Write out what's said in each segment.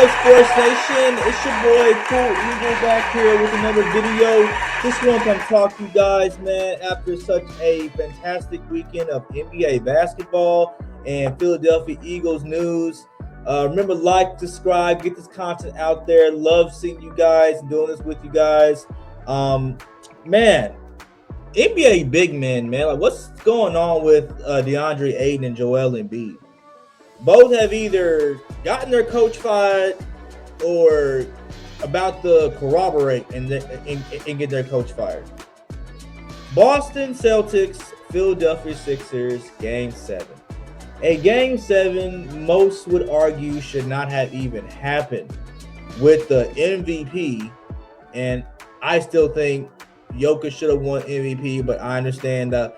up, Sports Nation? It's your boy Cool Eagle back here with another video. Just want to come talk to you guys, man, after such a fantastic weekend of NBA basketball and Philadelphia Eagles news. Remember, like, subscribe, get this content out there. Love seeing you guys and doing this with you guys. Man, NBA big men, man. Like, what's going on with Deandre, Ayton, and Joel Embiid? Both have either gotten their coach fired or about to corroborate and get their coach fired. Boston Celtics, Philadelphia Sixers, Game 7. A Game 7 most would argue should not have even happened with the MVP. And I still think Jokic should have won MVP, but I understand the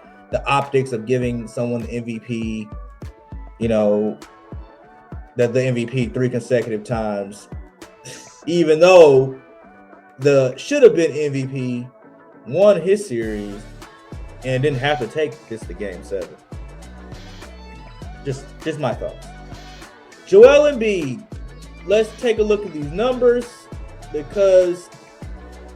optics of giving someone the MVP, you know, that the MVP 3 consecutive times, even though the should have been MVP won his series and didn't have to take this to Game 7. Just my thoughts. Joel Embiid, let's take a look at these numbers because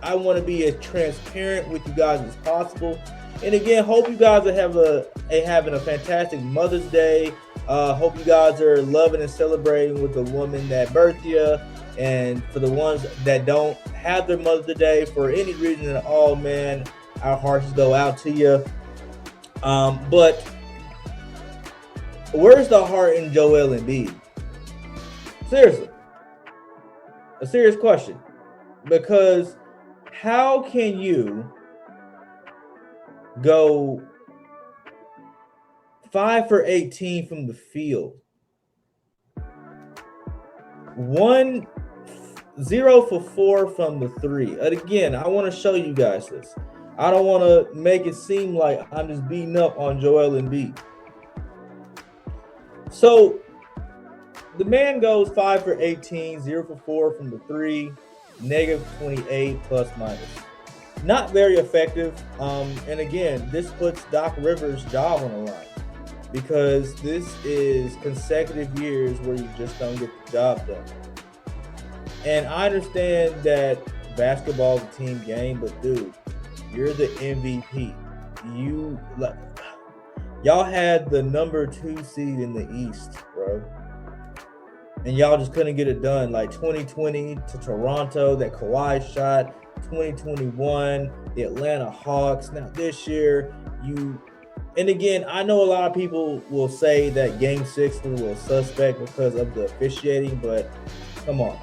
I want to be as transparent with you guys as possible. And again, hope you guys are having a fantastic Mother's Day. Hope you guys are loving and celebrating with the woman that birthed you. And for the ones that don't have their Mother's Day for any reason at all, man, our hearts go out to you. But where's the heart in Joel Embiid? Seriously. A serious question. Because how can you go 5 for 18 from the field, 0 for 4 from the 3? And again, I want to show you guys this. I don't want to make it seem like I'm just beating up on Joel Embiid. So the man goes 5 for 18, 0 for 4 from the 3, negative 28 plus minus. Not very effective. And again, this puts Doc Rivers' job on the line because this is consecutive years where you just don't get the job done. And I understand that basketball is a team game, but dude, you're the MVP. Y'all had the number 2 seed in the East, bro. And y'all just couldn't get it done. Like 2020 to Toronto, that Kawhi shot. 2021, the Atlanta Hawks. Now this year, and again, I know a lot of people will say that Game 6 was a little suspect because of the officiating, but come on.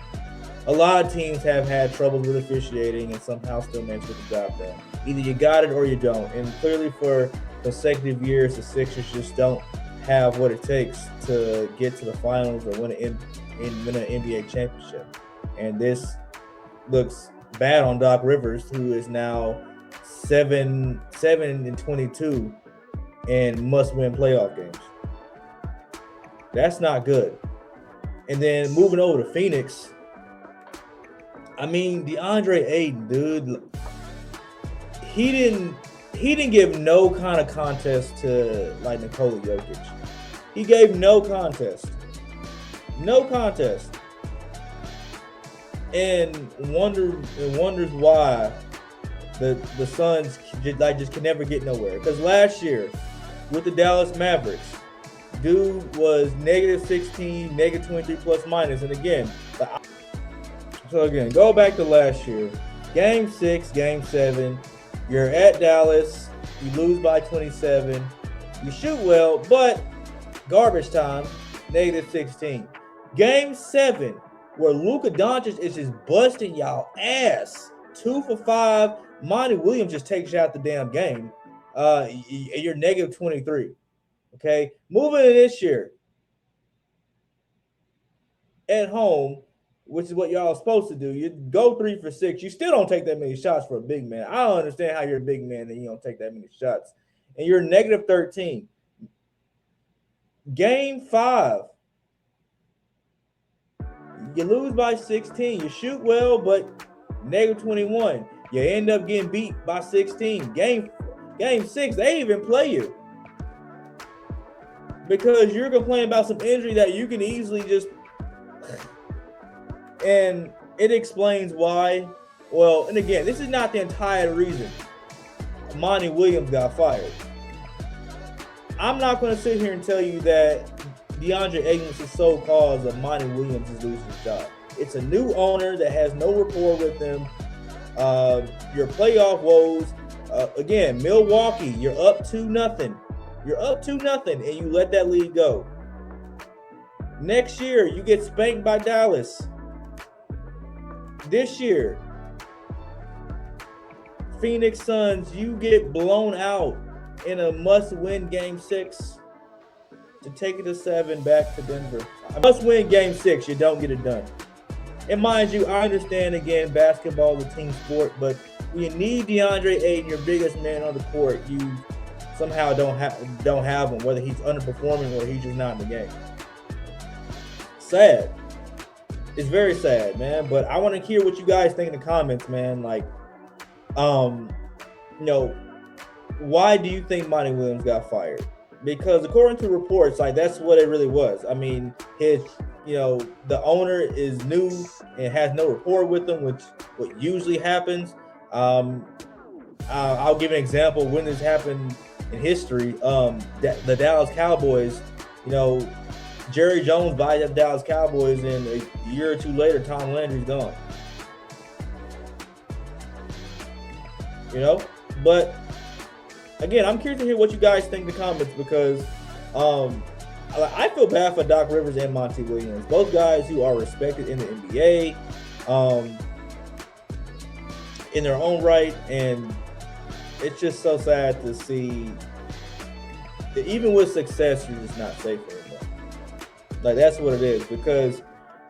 A lot of teams have had trouble with officiating and somehow still managed to get the job done. Either you got it or you don't. And clearly for consecutive years, the Sixers just don't have what it takes to get to the finals or win an NBA championship. And this looks bad on Doc Rivers, who is now 7-22 and must win playoff games. That's not good. And then moving over to Phoenix, I mean, DeAndre Ayton, dude, he didn't give no kind of contest to like Nikola Jokic. He gave no contest. No contest. And wonders why the Suns just can never get nowhere. Because last year with the Dallas Mavericks, dude was negative 16, negative 23 plus minus. And again, go back to last year. Game 6, Game 7, you're at Dallas, you lose by 27, you shoot well, but garbage time, negative 16. Game 7, where Luka Doncic is just busting y'all ass. 2 for 5. Monty Williams just takes you out the damn game. You're negative 23. Okay? Moving to this year. At home, which is what y'all are supposed to do. You go 3 for 6. You still don't take that many shots for a big man. I don't understand how you're a big man and you don't take that many shots. And you're negative 13. Game 5. You lose by 16. You shoot well, but negative 21. You end up getting beat by 16. Game 6, they even play you. Because you're complaining about some injury that you can easily just And it explains why. Well, and again, this is not the entire reason Monty Williams got fired. I'm not going to sit here and tell you that Deandre Ayton is the sole cause of Monty Williams losing his job. It's a new owner that has no rapport with him. Your playoff woes. Again, Milwaukee, you're up 2-0. You're up 2-0, and you let that lead go. Next year, you get spanked by Dallas. This year, Phoenix Suns, you get blown out in a must-win Game 6 to take it to 7 back to Denver. A must-win Game 6, you don't get it done. And mind you, I understand, again, basketball is a team sport, but when you need DeAndre Ayton, your biggest man on the court, you somehow don't have him, whether he's underperforming or he's just not in the game. Sad. It's very sad, man. But I want to hear what you guys think in the comments, man. Like, why do you think Monty Williams got fired? Because according to reports, like, that's what it really was. I mean, the owner is new and has no rapport with him, which what usually happens. I'll give an example when this happened in history. The Dallas Cowboys, Jerry Jones buys the Dallas Cowboys, and a year or two later, Tom Landry's gone. But again, I'm curious to hear what you guys think in the comments, because I feel bad for Doc Rivers and Monty Williams, both guys who are respected in the NBA in their own right, and it's just so sad to see that even with success, you're just not safe anymore. Like, that's what it is, because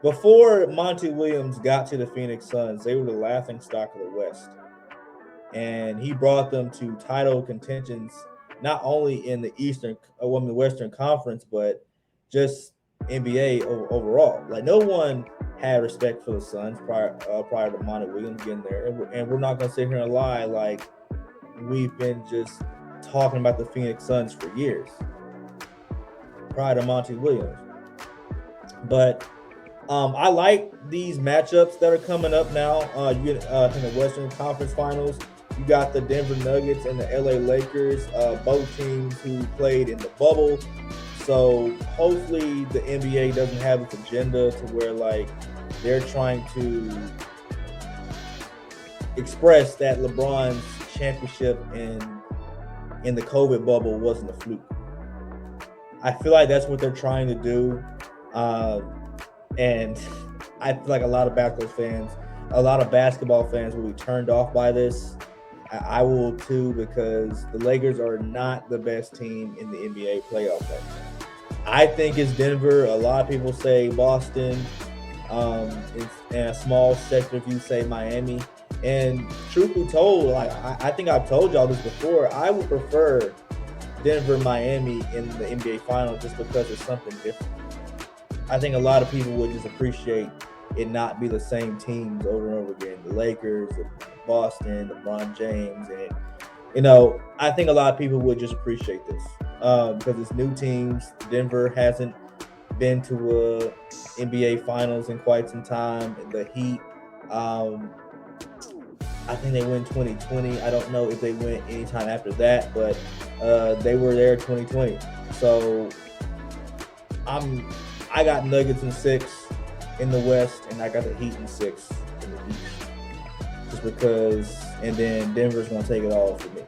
before Monty Williams got to the Phoenix Suns, they were the laughing stock of the West. And he brought them to title contentions, not only in the Western Conference, but just NBA overall. Like, no one had respect for the Suns prior to Monty Williams getting there. And we're not going to sit here and lie like we've been just talking about the Phoenix Suns for years prior to Monty Williams. But I like these matchups that are coming up now. You get in the Western Conference Finals. You got the Denver Nuggets and the LA Lakers, both teams who played in the bubble. So hopefully the NBA doesn't have its agenda to where, like, they're trying to express that LeBron's championship in the COVID bubble wasn't a fluke. I feel like that's what they're trying to do. And I feel like a lot of basketball fans will be turned off by this. I will too, because the Lakers are not the best team in the NBA playoff race. I think it's Denver. A lot of people say Boston. And a small sector of you say Miami. And truth be told, like, I think I've told y'all this before, I would prefer Denver, Miami in the NBA Finals just because it's something different. I think a lot of people would just appreciate it not be the same teams over and over again. The Lakers, Boston, LeBron James, and I think a lot of people would just appreciate this because it's new teams. Denver hasn't been to a NBA Finals in quite some time. The Heat, I think they went 2020. I don't know if they went anytime after that, but they were there 2020. So I got Nuggets in 6 in the West, and I got the Heat in 6 in the East. Just because, and then Denver's going to take it all for me.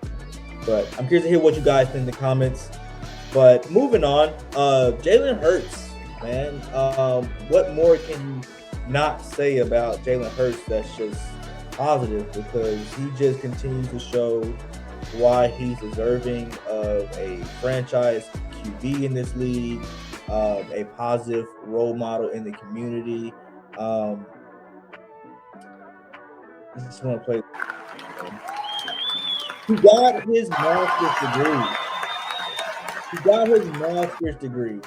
But I'm curious to hear what you guys think in the comments. But moving on, Jalen Hurts, man. What more can you not say about Jalen Hurts that's just positive? Because he just continues to show why he's deserving of a franchise QB in this league, a positive role model in the community. I just want to play. He got his master's degree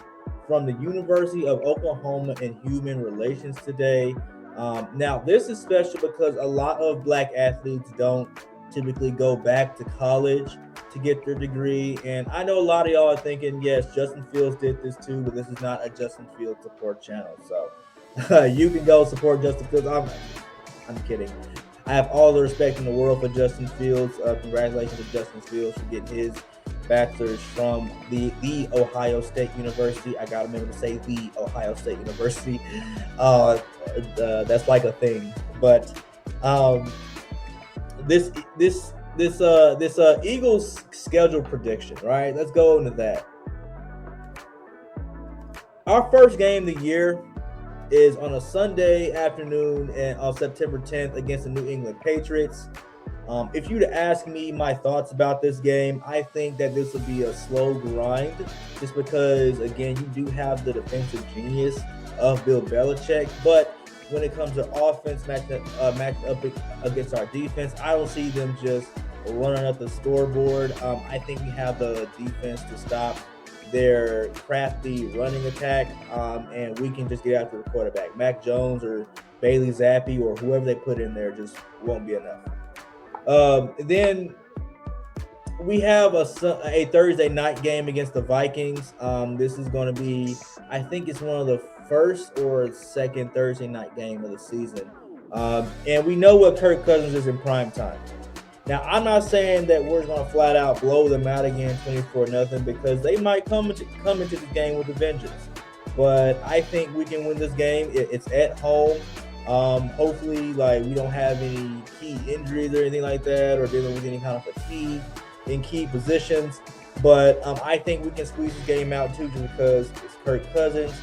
from the University of Oklahoma in Human Relations today. Now, this is special because a lot of Black athletes don't typically go back to college to get their degree. And I know a lot of y'all are thinking, yes, Justin Fields did this too, but this is not a Justin Fields support channel. So You can go support Justin Fields. I'm kidding. I have all the respect in the world for Justin Fields. Congratulations to Justin Fields for getting his bachelor's from the Ohio State University. I gotta remember to say the Ohio State University. That's like a thing. But this Eagles schedule prediction, right? Let's go into that. Our first game of the year is on a Sunday afternoon and on September 10th against the New England Patriots. If you'd ask me my thoughts about this game, I think that this will be a slow grind just because, again, you do have the defensive genius of Bill Belichick. But when it comes to offense matched up against our defense, I don't see them just running up the scoreboard. I think we have the defense to stop their crafty running attack, and we can just get after the quarterback. Mac Jones or Bailey Zappi or whoever they put in there just won't be enough. Then we have a Thursday night game against the Vikings. This is going to be, I think it's one of the first or second Thursday night game of the season. And we know what Kirk Cousins is in prime time. Now, I'm not saying that we're going to flat out blow them out again 24-0 because they might come into this game with a vengeance. But I think we can win this game. It's at home. Hopefully, we don't have any key injuries or anything like that, or dealing with any kind of fatigue in key positions. But I think we can squeeze this game out too, just because it's Kirk Cousins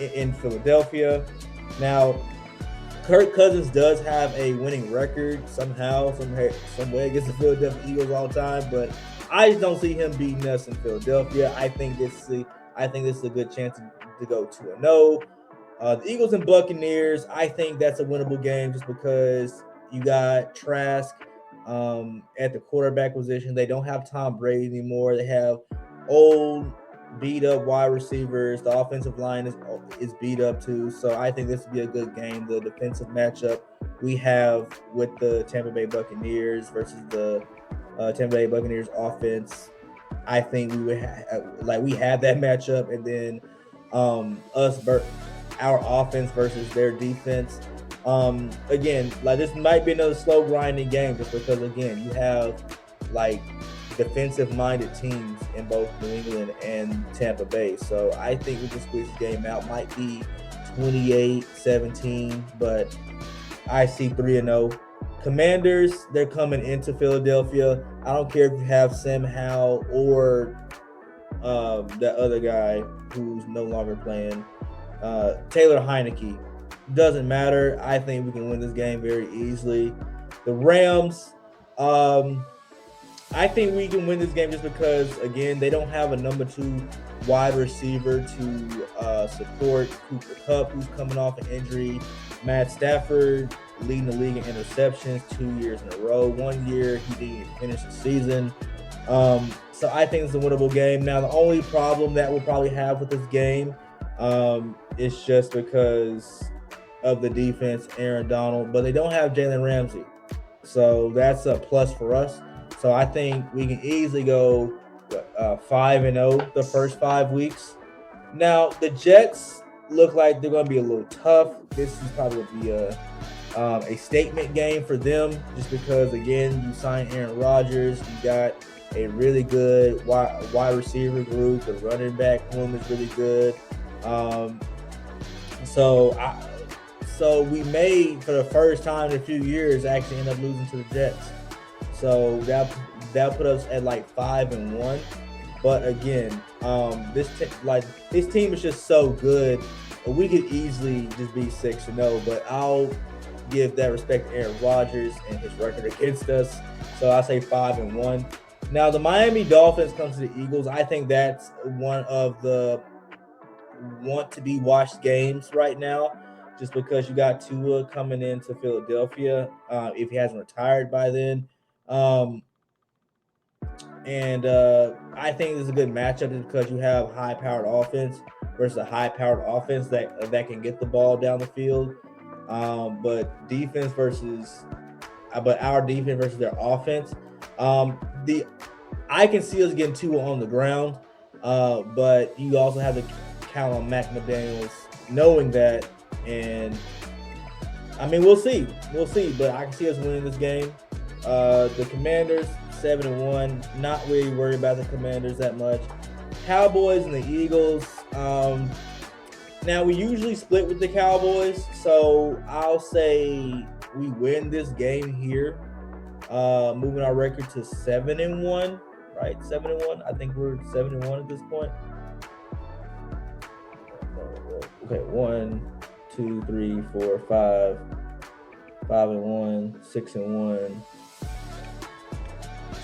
in Philadelphia. Now, Kirk Cousins does have a winning record somehow, some way against the Philadelphia Eagles all the time, but I just don't see him beating us in Philadelphia. I think this is a good chance to go 2-0. The Eagles and Buccaneers, I think that's a winnable game just because you got Trask at the quarterback position. They don't have Tom Brady anymore. They have old, beat-up wide receivers. The offensive line is beat up too. So I think this would be a good game. The defensive matchup we have with the Tampa Bay Buccaneers versus the Tampa Bay Buccaneers offense, I think we would we had that matchup, and then our offense versus their defense. Again, this might be another slow grinding game just because, again, you have defensive-minded teams in both New England and Tampa Bay. So I think we can squeeze the game out. Might be 28-17, but I see 3-0. Commanders, they're coming into Philadelphia. I don't care if you have Sam Howell or that other guy who's no longer playing, Taylor Heineke. Doesn't matter. I think we can win this game very easily. The Rams, I think we can win this game just because, again, they don't have a number 2 wide receiver to support Cooper Kupp, who's coming off an injury. Matt Stafford leading the league in interceptions 2 years in a row. 1 year he didn't finish the season. So I think it's a winnable game. Now, the only problem that we'll probably have with this game is just because of the defense, Aaron Donald, but they don't have Jalen Ramsey. So that's a plus for us. So I think we can easily go 5-0 the first 5 weeks. Now, the Jets look like they're going to be a little tough. This is probably going to be a statement game for them just because, again, you signed Aaron Rodgers. You got a really good wide receiver group. The running back room is really good. So we may, for the first time in a few years, actually end up losing to the Jets. So that'll put us at 5-1. But again, this team is just so good. We could easily just be 6-0. But I'll give that respect to Aaron Rodgers and his record against us. So I say 5-1. Now the Miami Dolphins comes to the Eagles. I think that's one of the want to be watched games right now, just because you got Tua coming into Philadelphia if he hasn't retired by then. I think this is a good matchup just because you have high-powered offense versus a high-powered offense that can get the ball down the field. But our defense versus their offense. I can see us getting Tua on the ground, but you also have to count on Mac McDaniels knowing that And I mean, we'll see. We'll see. But I can see us winning this game. The Commanders, 7-1. Not really worried about the Commanders that much. Cowboys and the Eagles. Now, we usually split with the Cowboys. So I'll say we win this game here. Moving our record to 7-1. Right? 7-1. I think we're 7-1 at this point. Okay, 1, 2, 3, 4, 5, 5-1, 6-1,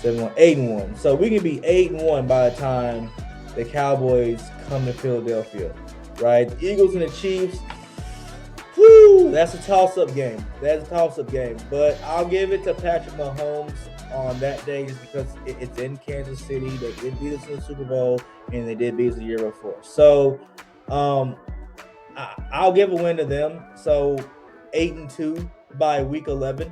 7-1, 8-1. So we can be 8-1 by the time the Cowboys come to Philadelphia, right? The Eagles and the Chiefs. Whoo, that's a toss-up game. That's a toss-up game. But I'll give it to Patrick Mahomes on that day just because it's in Kansas City. They did beat us in the Super Bowl, and they did beat us the year before. So, I'll give a win to them. So 8-2 by week 11.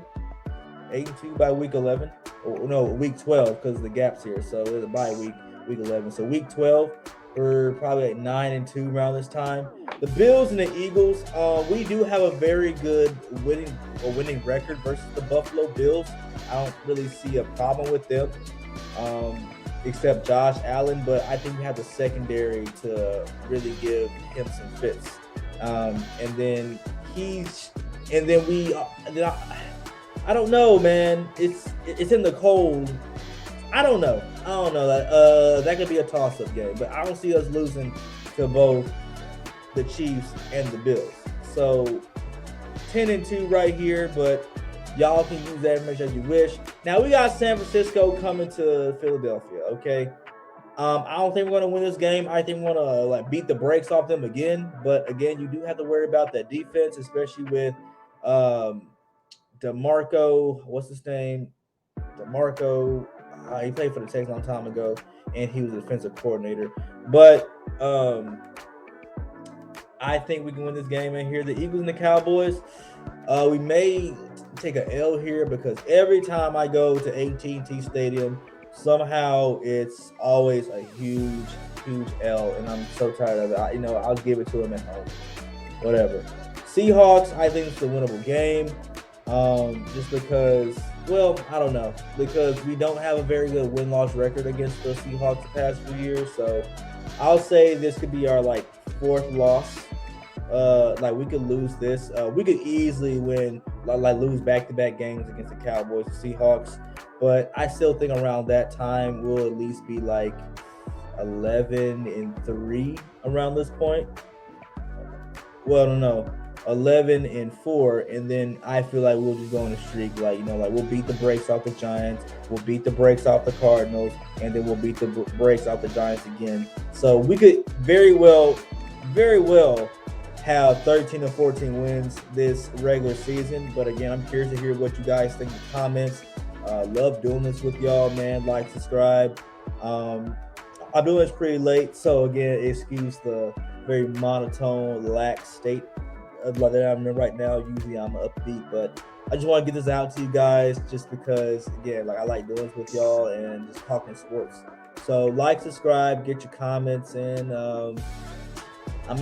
8-2 by week 11. Or no, week 12 because the gap's here. So it's a bye week 11. So week 12, we're probably at 9-2 around this time. The Bills and the Eagles, we do have a very good winning record versus the Buffalo Bills. I don't really see a problem with them. Except Josh Allen, but I think we have the secondary to really give him some fits. I don't know, man. It's in the cold. I don't know. That could be a toss-up game, but I don't see us losing to both the Chiefs and the Bills. So 10-2 right here, but y'all can use that information as you wish. Now we got San Francisco coming to Philadelphia. Okay, I don't think we're gonna win this game. I think we're gonna beat the brakes off them again. But again, you do have to worry about that defense, especially with DeMarco. What's his name? DeMarco. He played for the Texans a long time ago, and he was a defensive coordinator. But I think we can win this game in here. The Eagles and the Cowboys. We may take an L here because every time I go to AT&T Stadium, somehow it's always a huge L, and I'm so tired of it. I'll give it to them at home. Whatever. Seahawks, I think it's a winnable game. Just because, I don't know. Because we don't have a very good win-loss record against the Seahawks the past few years. So I'll say this could be our fourth loss. We could lose this. We could easily win, lose back-to-back games against the Cowboys and Seahawks. But I still think around that time we'll at least be 11-3 around this point. Well, I don't know. 11-4, and then I feel like we'll just go on a streak. We'll beat the brakes off the Giants, we'll beat the brakes off the Cardinals, and then we'll beat the brakes off the Giants again. So we could very well have 13 or 14 wins this regular season. But again, I'm curious to hear what you guys think in the comments. Love doing this with y'all, man. Like, subscribe. I'm doing this pretty late, so again, excuse the very monotone, lax state that I'm in right now. Usually I'm upbeat, but I just want to get this out to you guys just because, again, I like doing this with y'all and just talking sports. So like, subscribe, get your comments, and I'm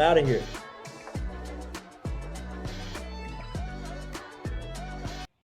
out of here.